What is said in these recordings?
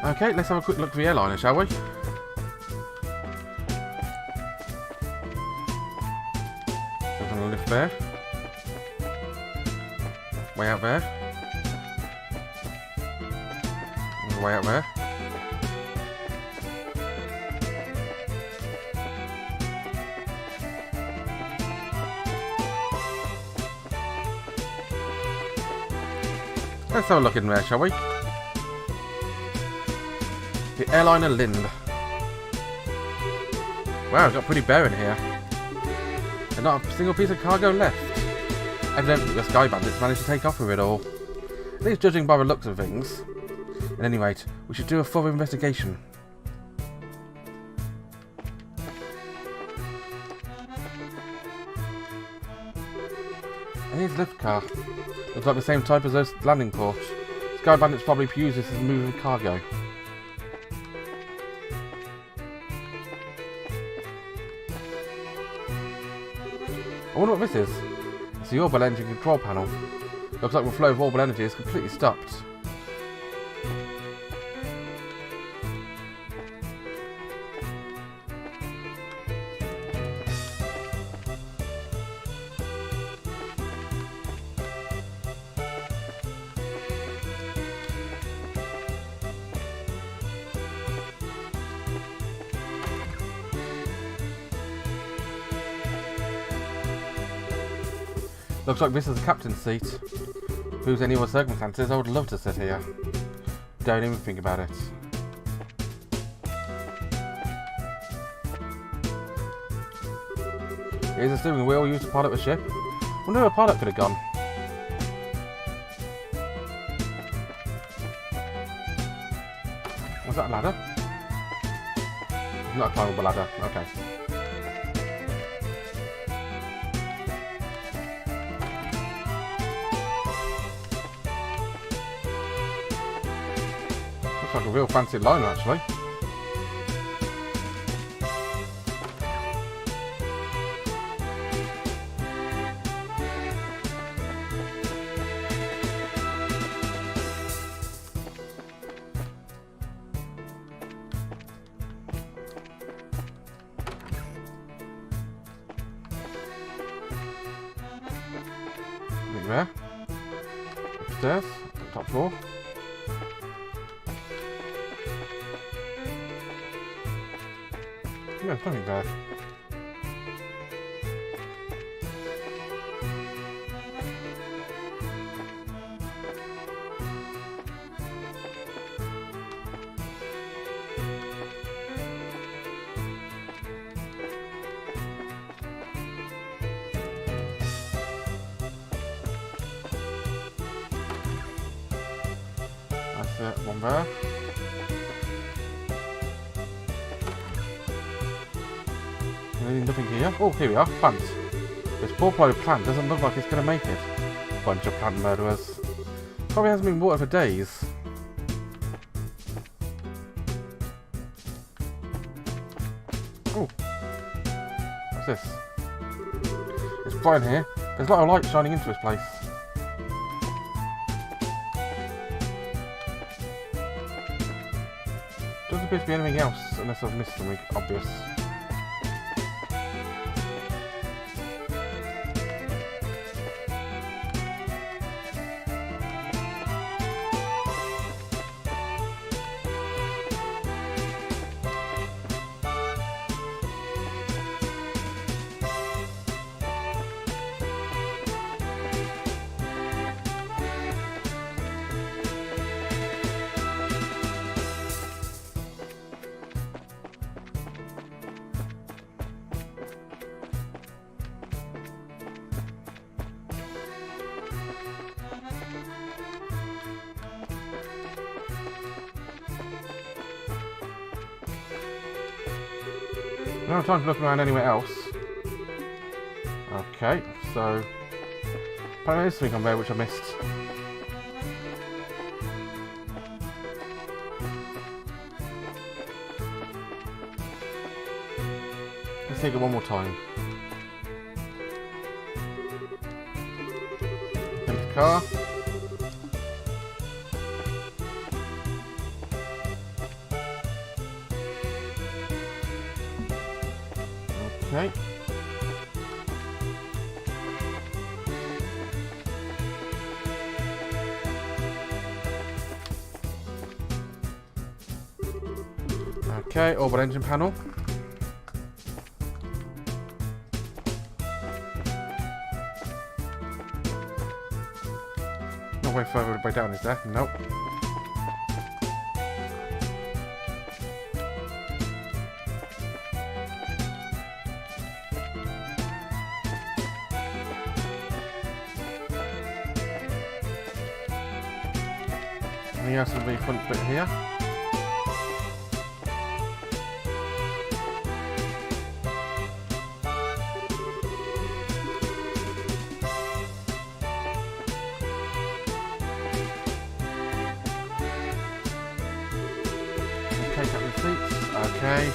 Okay, let's have a quick look for the airliner, shall we? There's a lift there. Way out there. There's way out there. Let's have a look in there, shall we? The airliner Lind. Wow, it's got pretty bare in here. There's not a single piece of cargo left. Evidently, the Sky Bandits managed to take off with it all. At least judging by the looks of things. At any rate, we should do a full investigation. Here's the lift car. Looks like the same type as those landing ports. Sky Bandits probably use this as moving cargo. I wonder what this is. It's the orbital engine control panel. Looks like the flow of orbital energy is completely stopped. Looks like this is the captain's seat. If it was any other circumstances, I would love to sit here. Don't even think about it. Here's the steering wheel used to pilot the ship. Wonder where a pilot could have gone. Was that a ladder? It's not a climbable ladder. Okay. Looks like a real fancy liner, actually. Something there. Upstairs, top floor. Yeah, something there. That's it, one there. Nothing here. Oh, here we are. Plants. This poor bloody plant doesn't look like it's going to make it. Bunch of plant murderers. Probably hasn't been watered for days. Oh. What's this? It's bright in here. There's a lot of light shining into this place. Doesn't appear to be anything else unless I've missed something obvious. No time to look around anywhere else. Okay, so apparently there's something on there which I missed. Let's take it one more time. Empty car. Okay. Okay, orbital engine panel. No way further way down, is there? Nope. Anything else in the front bit here? Okay, captain seats. Okay.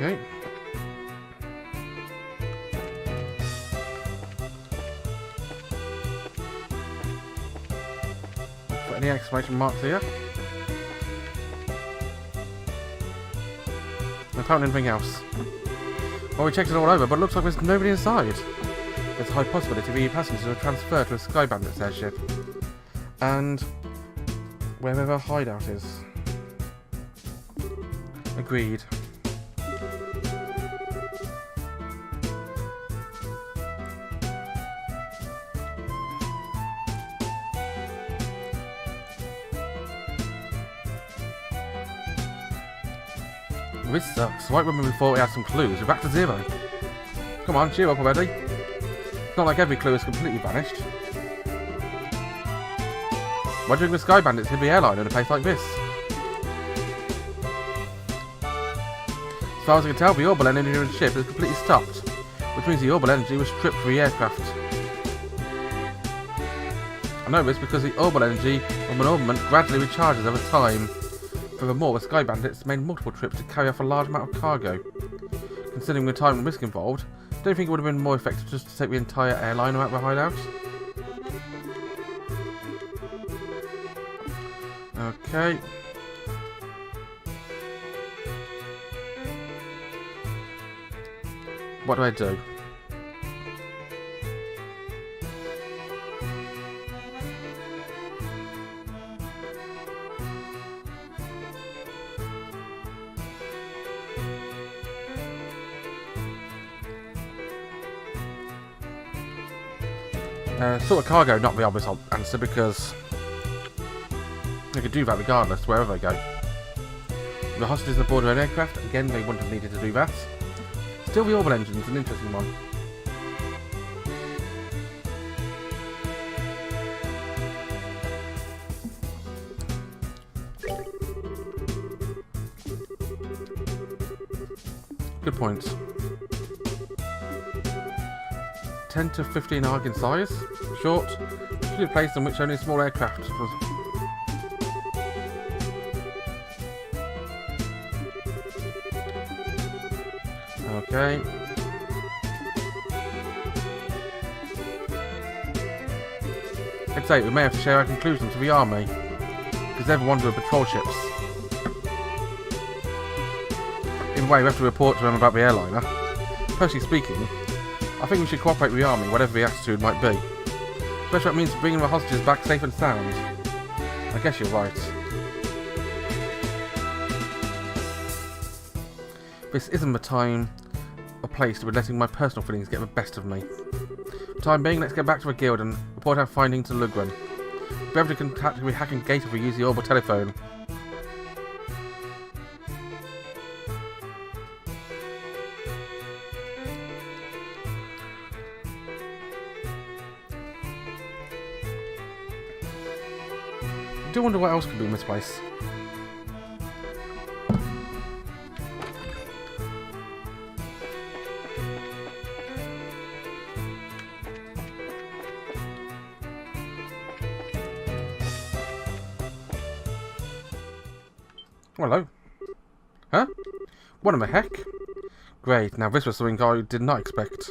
Okay. Put any exclamation marks here? I found anything else. Well, we checked it all over, but it looks like there's nobody inside. There's a high possibility the passengers were transferred to a Sky Bandits airship. And wherever their hideout is. Agreed. This sucks. Right when we thought we had some clues, we're back to zero. Come on, cheer up already. It's not like every clue has completely vanished. Why do you think the Sky Bandits hit the airline in a place like this? As far as I can tell, the orbital energy of the ship is completely stopped, which means the orbital energy was stripped from the aircraft. I know this because the orbital energy of an orbiment gradually recharges over time. Furthermore, the Sky Bandits made multiple trips to carry off a large amount of cargo. Considering the time and risk involved, don't you think it would have been more effective just to take the entire airliner out of the hideout? Okay. What do I do? Sort of cargo, not the obvious answer, because they could do that regardless, wherever they go. The hostages aboard an aircraft, again, they wouldn't have needed to do that. Still, the orbital engine's an interesting one. Good point. 10 to 15 arc in size. Short. Usually a place on which only a small aircraft was. Okay. I'd say we may have to share our conclusions with the army, because they're the ones with patrol ships. Either way, we have to report to them about the airliner. Personally speaking, I think we should cooperate with the army, whatever the attitude might be. Especially if it means bringing the hostages back safe and sound. I guess you're right. This isn't the time or place to be letting my personal feelings get the best of me. For the time being, let's get back to the guild and report our findings to Lugren. If we're able to contact the hacking gate if we use the orbital telephone. I do wonder what else could be in this place. Hello. Huh? What in the heck? Great, now this was something I did not expect.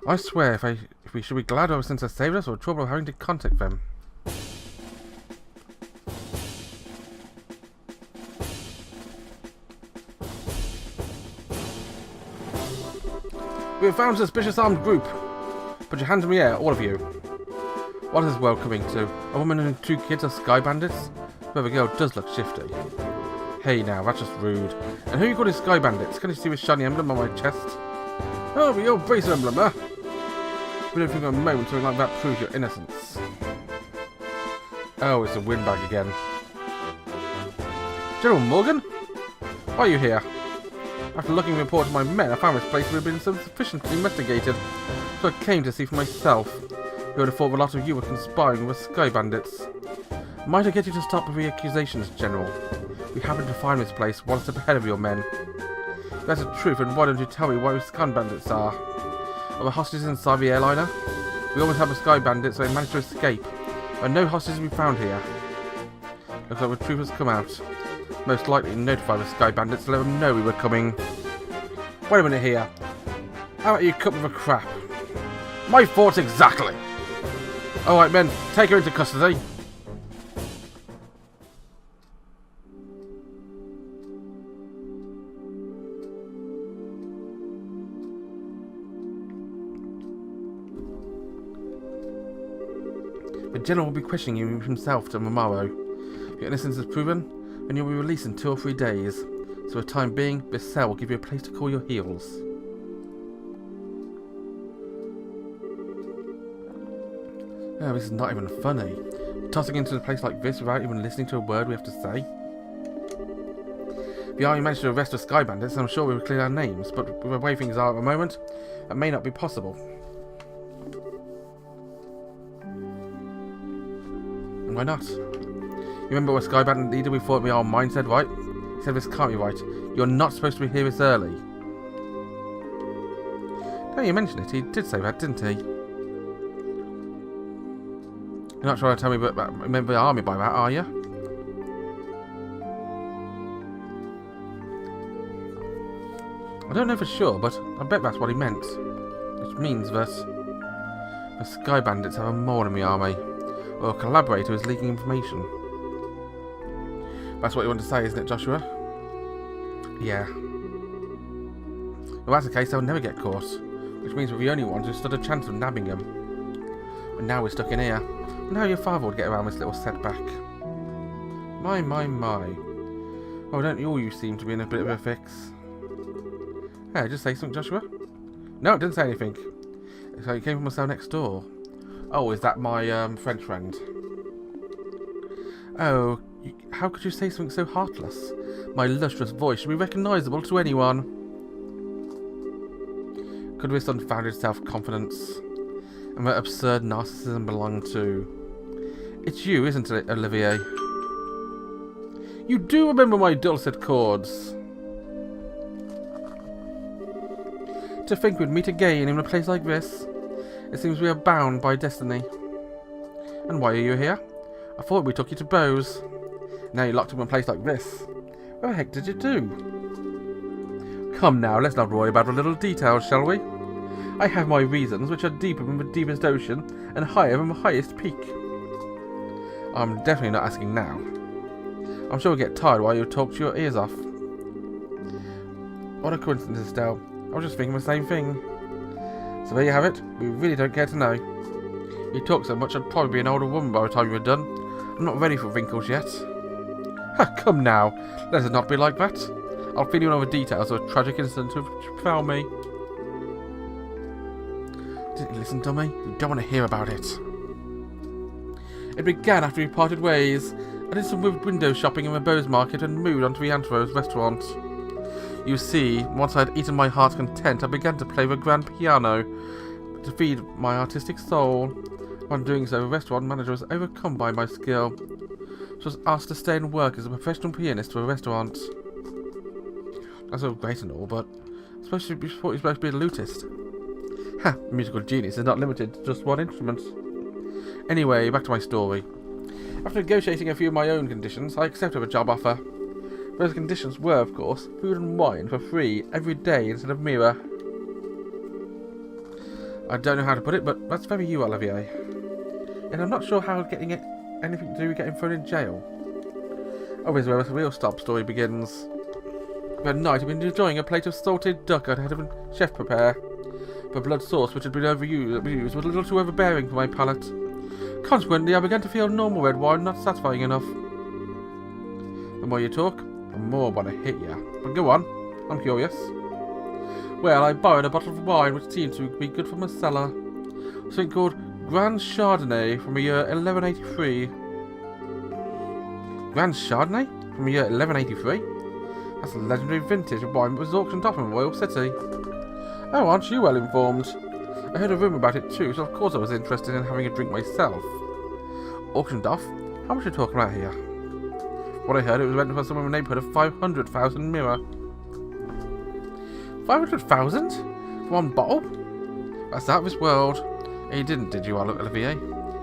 I swear, if we should be glad ever since they saved us or trouble having to contact them. We have found a suspicious armed group. Put your hands in the air, all of you. What is this world coming to? A woman and 2 kids are sky bandits? But the girl does look shifty. Hey now, that's just rude. And who are you calling sky bandits? Can you see this shiny emblem on my chest? Oh, your base emblem, huh? We don't think for a moment something like that proves your innocence. Oh, it's a windbag again. General Morgan? Why are you here? After looking at the report of my men, I found this place would have been sufficiently investigated. So I came to see for myself. Who would have thought a lot of you were conspiring with sky bandits? Might I get you to stop with the accusations, General? We happened to find this place one step ahead of your men. If that's the truth, and why don't you tell me why sky bandits are? Are the hostages inside the airliner? We almost have a sky bandit, so they managed to escape. But no hostages will be found here. Looks like the truth has come out. Most likely notify the sky bandits to let them know we were coming. Wait a minute here. How about you cut with a crap? My thoughts exactly! Alright men, take her into custody. The General will be questioning you himself to tomorrow. If your innocence is proven, then you'll be released in 2 or 3 days. So for the time being, this cell will give you a place to call your heels. Oh, this is not even funny. Tossing into a place like this without even listening to a word we have to say. If you only managed to arrest the sky bandits, I'm sure we would clear our names, but with the way things are at the moment, that may not be possible. Why not? You remember what Sky Bandit leader we thought we our mind said, right? He said this can't be right. You're not supposed to be here this early. Now you mention it, he did say that, didn't he? You're not trying to tell me about remember the army by that, are you? I don't know for sure, but I bet that's what he meant. Which means that the Sky Bandits have a mole in the army. Or a collaborator who is leaking information. That's what you want to say, isn't it, Joshua? Yeah. Well, that's the case, they'll never get caught. Which means we're the only ones who stood a chance of nabbing them. But now we're stuck in here. And how your father would get around this little setback. My. Oh, don't you all seem to be in a bit of a fix? Hey, just say something, Joshua? No, it didn't say anything. So you came from the cell next door. Oh, is that my French friend? Oh, how could you say something so heartless? My lustrous voice should be recognisable to anyone. Could this unfounded self-confidence and that absurd narcissism belong to? It's you, isn't it, Olivier? You do remember my dulcet chords. To think we'd meet again in a place like this. It seems we are bound by destiny. And why are you here? I thought we took you to Bose. Now you're locked up in a place like this. What the heck did you do? Come now, let's not worry about the little details, shall we? I have my reasons, which are deeper than the deepest ocean and higher than the highest peak. I'm definitely not asking now. I'm sure we'll get tired while you talk to your ears off. What a coincidence, Estelle. I was just thinking the same thing. So there you have it. We really don't care to know. You talk so much I'd probably be an older woman by the time you were done. I'm not ready for wrinkles yet. Ha, come now. Let us not be like that. I'll fill you in on the details of a tragic incident which befell me. Didn't you listen, dummy? You don't want to hear about it. It began after we parted ways. I did some window shopping in the Bose Market and moved on to the Anthro's restaurant. You see, once I had eaten my heart's content, I began to play the grand piano to feed my artistic soul. Upon doing so, the restaurant manager was overcome by my skill. So I was asked to stay and work as a professional pianist for a restaurant. That's all great and all, but I'm supposed to be a lutist. Ha! Musical genius is not limited to just one instrument. Anyway, back to my story. After negotiating a few of my own conditions, I accepted a job offer. Those conditions were, of course, food and wine for free every day instead of Mira. I don't know how to put it, but that's very you, Olivier. And I'm not sure how getting it anything to do with getting thrown in jail. Oh, this is where the real stop story begins. That night I'd been enjoying a plate of salted duck I'd had a chef prepare. The blood sauce, which had been overused, was a little too overbearing for my palate. Consequently, I began to feel normal red wine not satisfying enough. The more you talk, the more I want to hit you. But go on, I'm curious. Well, I borrowed a bottle of wine which seemed to be good from a cellar. Something called Grand Chardonnay from the year 1183. Grand Chardonnay from the year 1183? That's a legendary vintage of wine that was auctioned off in Royal City. Oh, aren't you well informed? I heard a rumour about it too, so of course I was interested in having a drink myself. Auctioned off? How much are you talking about here? What I heard, it was rented for somewhere in the neighbourhood of 500,000 Mira. 500,000? For one bottle? That's out of this world. And you didn't, did you, Olivier?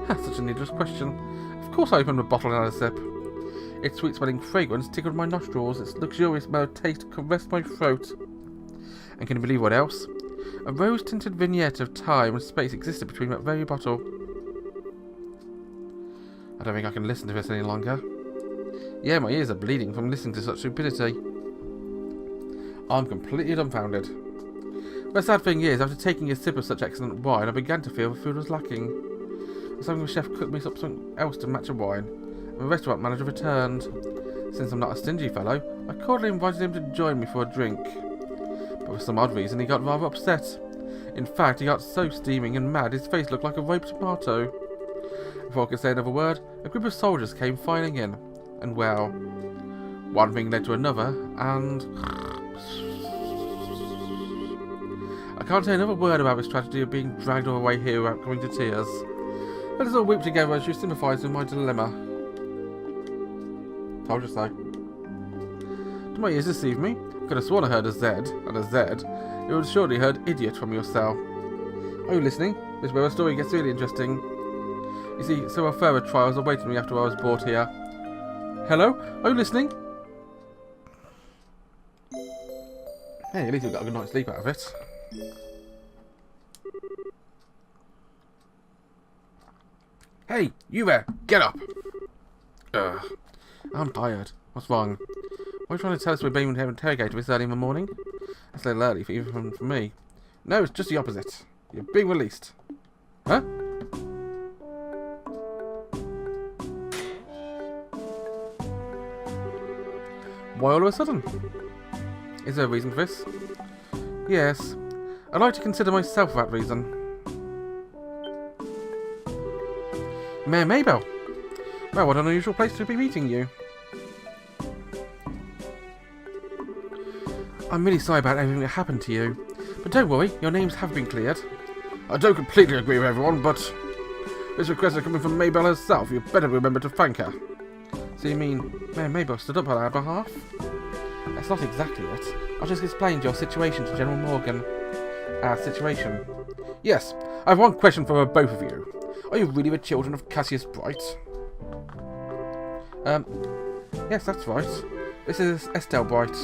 Such a needless question. Of course I opened the bottle and had a sip. Its sweet-smelling fragrance tickled my nostrils. Its luxurious mild taste caressed my throat. And can you believe what else? A rose-tinted vignette of time and space existed between that very bottle. I don't think I can listen to this any longer. Yeah, my ears are bleeding from listening to such stupidity. I'm completely dumbfounded. The sad thing is, after taking a sip of such excellent wine, I began to feel the food was lacking. The chef cooked me up something else to match the wine, and the restaurant manager returned. Since I'm not a stingy fellow, I cordially invited him to join me for a drink. But for some odd reason, he got rather upset. In fact, he got so steaming and mad, his face looked like a ripe tomato. Before I could say another word, a group of soldiers came filing in. And well, one thing led to another, and I can't say another word about this tragedy of being dragged all the way here without coming to tears. Let us all weep together as you sympathise with my dilemma. Told you so. Do my ears deceive me? I could have sworn I heard a Z, and a Z. You would surely heard idiot from your cell. Are you listening? This is where the story gets really interesting. You see, several further trials awaited me after I was brought here. Hello? Are you listening? Hey, at least we got a good night's sleep out of it. Hey, you there! Get up! I'm tired. What's wrong? Why are you trying to tell us we're being interrogated this early in the morning? That's a little early for even for me. No, it's just the opposite. You're being released. Huh? Why all of a sudden? Is there a reason for this? Yes. I'd like to consider myself that reason. Mayor Maybell! Well, what an unusual place to be meeting you. I'm really sorry about everything that happened to you. But don't worry, your names have been cleared. I don't completely agree with everyone, but this request is coming from Maybell herself. You better remember to thank her. So you mean Mayor Maybell stood up on our behalf? That's not exactly it. I just explained your situation to General Morgan. Our situation. Yes, I have one question for both of you. Are you really the children of Cassius Bright? Yes, that's right. This is Estelle Bright.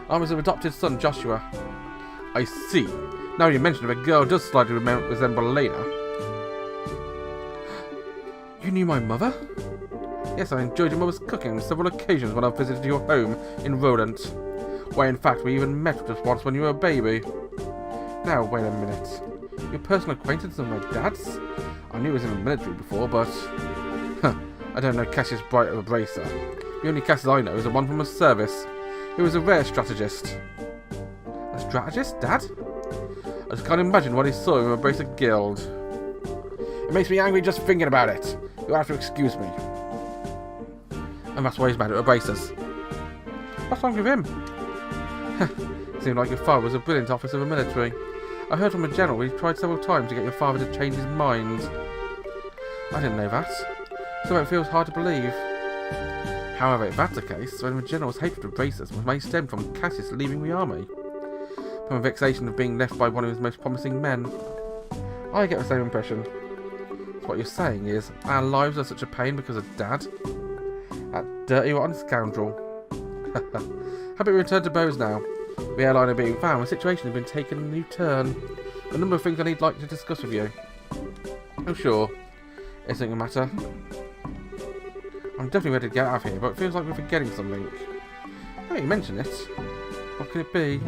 I'm his adopted son, Joshua. I see. Now you mention it, the girl does slightly resemble Elena. You knew my mother? Yes, I enjoyed your mother's cooking on several occasions when I visited your home in Rodent. Why, in fact, we even met just once when you were a baby. Now, wait a minute. Your personal acquaintance of my dad's? I knew he was in the military before, but... I don't know Cassius Bright of a bracer. The only Cassius I know is the one from the service. He was a rare strategist. A strategist, Dad? I just can't imagine what he saw in a bracer guild. It makes me angry just thinking about it. You'll have to excuse me. And that's why he's mad at the bracers. What's wrong with him? Seemed like your father was a brilliant officer of the military. I heard from a general he tried several times to get your father to change his mind. I didn't know that. So it feels hard to believe. However, if that's the case, then the General's hatred of racism may stem from Cassius leaving the army. From a vexation of being left by one of his most promising men. I get the same impression. So what you're saying is, our lives are such a pain because of Dad? That dirty, rotten scoundrel. Happy we return to Bose now. The airliner being found, the situation has been taken a new turn. A number of things I need like to discuss with you. Oh sure, is something the matter? I'm definitely ready to get out of here, but it feels like we're forgetting something. Oh, you mentioned it. What could it be?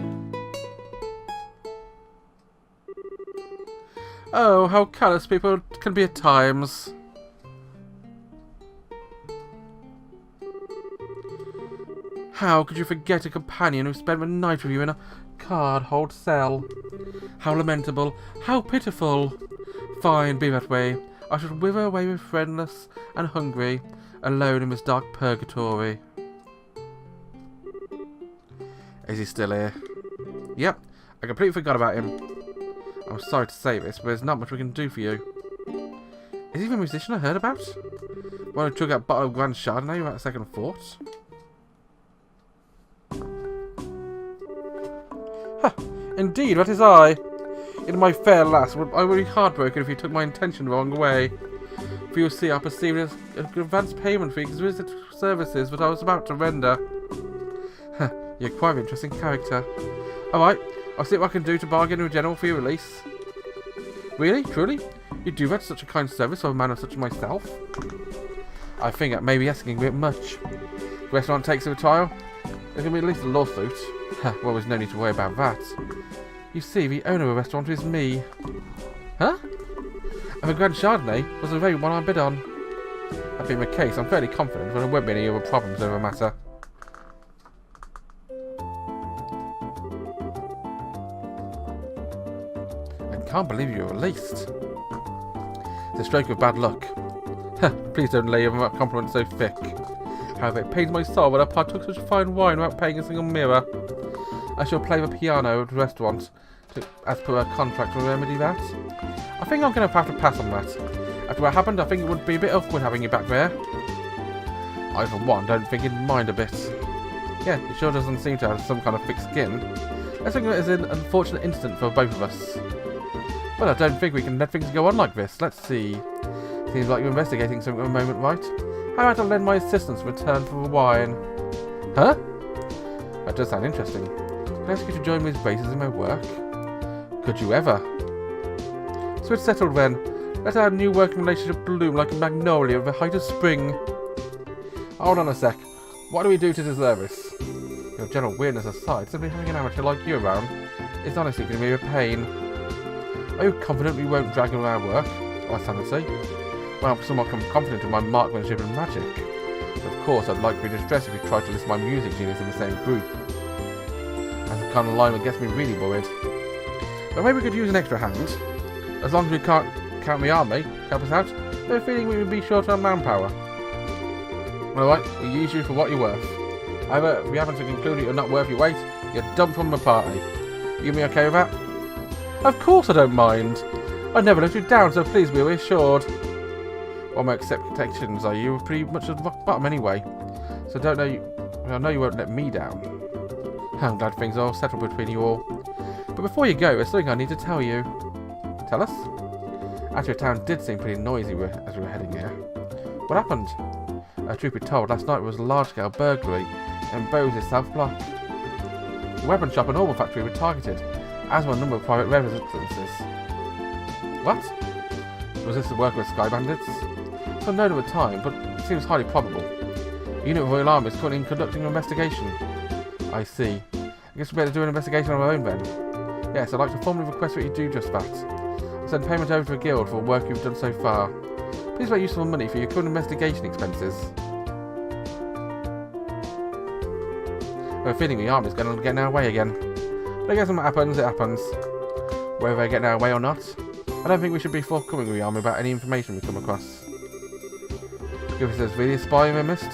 Oh, how callous people can be at times. How could you forget a companion who spent the night with you in a card-hold cell? How lamentable, how pitiful. Fine, be that way. I should wither away with friendless and hungry, alone in this dark purgatory. Is he still here? Yep, I completely forgot about him. I'm sorry to say this, but there's not much we can do for you. Is he the musician I heard about? One who took that bottle of Grand Chardonnay without a second thought? Huh, indeed, that is I. In my fair lass, I would be heartbroken if you took my intention the wrong way. For you see, I perceive it as an advance payment for exquisite services that I was about to render. Huh, you're quite an interesting character. Alright, I'll see what I can do to bargain with General for your release. Really? Truly? You do that such a kind service for a man such as myself? I think that may be asking a bit much. The restaurant takes a trial. There's going to be at least a lawsuit. Well, there's no need to worry about that. You see, the owner of the restaurant is me. Huh? And the Grand Chardonnay was the very one I bid on. That being the case, I'm fairly confident there won't be any other problems over the matter. I can't believe you were released. It's a stroke of bad luck. Please don't lay your compliment so thick. However, it pains my soul that I partook such fine wine without paying a single mirror. I shall play the piano at the restaurant, as per our contract, to remedy that. I think I'm going to have to pass on that. After what happened, I think it would be a bit awkward having you back there. I, for one, don't think he'd mind a bit. Yeah, he sure doesn't seem to have some kind of thick skin. Let's think of it as an unfortunate incident for both of us. But I don't think we can let things go on like this. Let's see. Seems like you're investigating something at the moment, right? How about I lend my assistance in return for the wine? Huh? That does sound interesting. Can I ask you to join me as bases in my work? Could you ever? So it's settled then. Let our new working relationship bloom like a magnolia at the height of spring. Hold on a sec. What do we do to deserve this? Your general weirdness aside, simply having an amateur like you around is honestly going to be a pain. Are you confident we won't drag on our work? Or sanity? Well, I'm somewhat confident in my marksmanship and magic. Of course, I'd like to be distressed if you tried to list my music genius in the same group. That's the kind of line that gets me really worried. But maybe we could use an extra hand. As long as we can't count the army, help us out, I have a feeling we would be short on manpower. Alright, we'll use you for what you're worth. However, if we happen to conclude that you're not worth your weight, you're dumped from the party. You be okay with that? Of course I don't mind. I never let you down, so please be reassured. Well, my expectations are you were pretty much at rock bottom anyway. So I know you won't let me down. I'm glad things are all settled between you all. But before you go, there's something I need to tell you. Tell us? Actually, the town did seem pretty noisy as we were heading here. What happened? A truth be told, last night was a large-scale burglary in Bose's South Block. The weapon shop and oil factory were targeted, as were a number of private residences. What? Was this the work of Sky Bandits? It's unknown at the time, but it seems highly probable. The unit of Royal Army is currently conducting an investigation. I see. I guess we better do an investigation on our own then. Yes, I'd like to formally request that you do just that. I'll send payment over to the guild for the work you've done so far. Please make useful money for your current investigation expenses. I have a feeling the army's going to get in our way again. But I guess when it happens, it happens. Whether they get in our way or not, I don't think we should be forthcoming with the army about any information we come across. If there's really a spy we missed,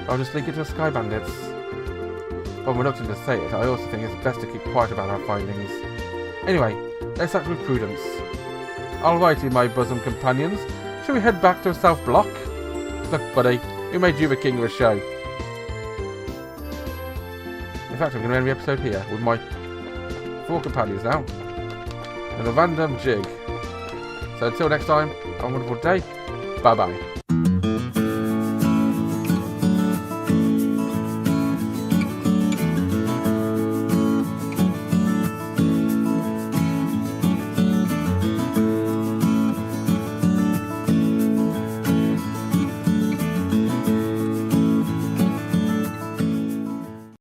I'll just link it to the Sky Bandits. But I'm reluctant to say it, I also think it's best to keep quiet about our findings. Anyway, let's act with prudence. Alrighty, my bosom companions. Shall we head back to the South Block? Look, buddy, we made you the king of the show. fact, I'm going to end the episode here with my 4 companions now. And a random jig. So until next time, have a wonderful day. Bye-bye.